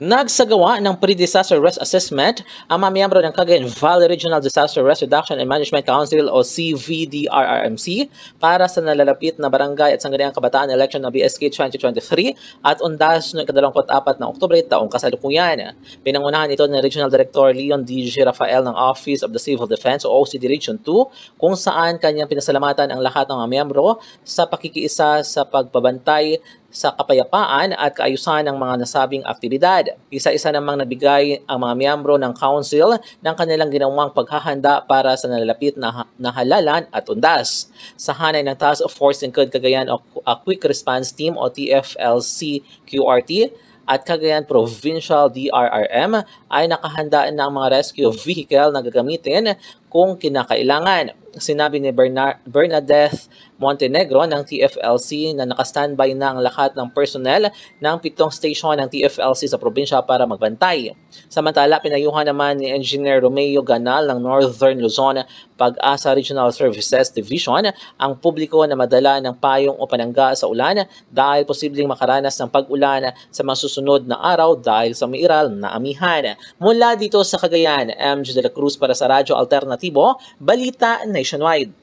Nagsagawa ng pre-disaster risk assessment ang mga miyembro ng Cagayan Valley Regional Disaster Risk Reduction and Management Council o CVDRRMC para sa nalalapit na barangay at sangguniang kabataan election ng BSK 2023 at undas noong 24 na Oktubre taong kasalukuyan. Pinangunahan ito ng Regional Director Leon D. G. Rafael ng Office of the Civil Defense o OCD Region 2 kung saan kanyang pinasalamatan ang lahat ng mga miyembro sa pakikiisa sa pagbabantay sa kapayapaan at kaayusan ng mga nasabing aktibidad. Isa-isa namang nagbigay ang mga miyembro ng council ng kanilang ginawang paghahanda para sa nalalapit na halalan at undas. Sa hanay ng Task Force Include Cagayan o Quick Response Team o TFLC QRT at Cagayan Provincial DRRM ay nakahanda na ang mga rescue vehicle na gagamitin kung kinakailangan. Sinabi ni Bernadette Montenegro ng TFLC na nakastandby na ang lahat ng personnel ng 7 station ng TFLC sa probinsya para magbantay. Samantala, pinayuhan naman ni Engineer Romeo Ganal ng Northern Luzon Pag-asa Regional Services Division ang publiko na madala ng payong o panangga sa ulan dahil posibleng makaranas ng pag-ulan sa mga susunod na araw dahil sa mairal na amihan. Mula dito sa Cagayan, MJ de la Cruz para sa Radyo Alternatibo, Balita Nationwide.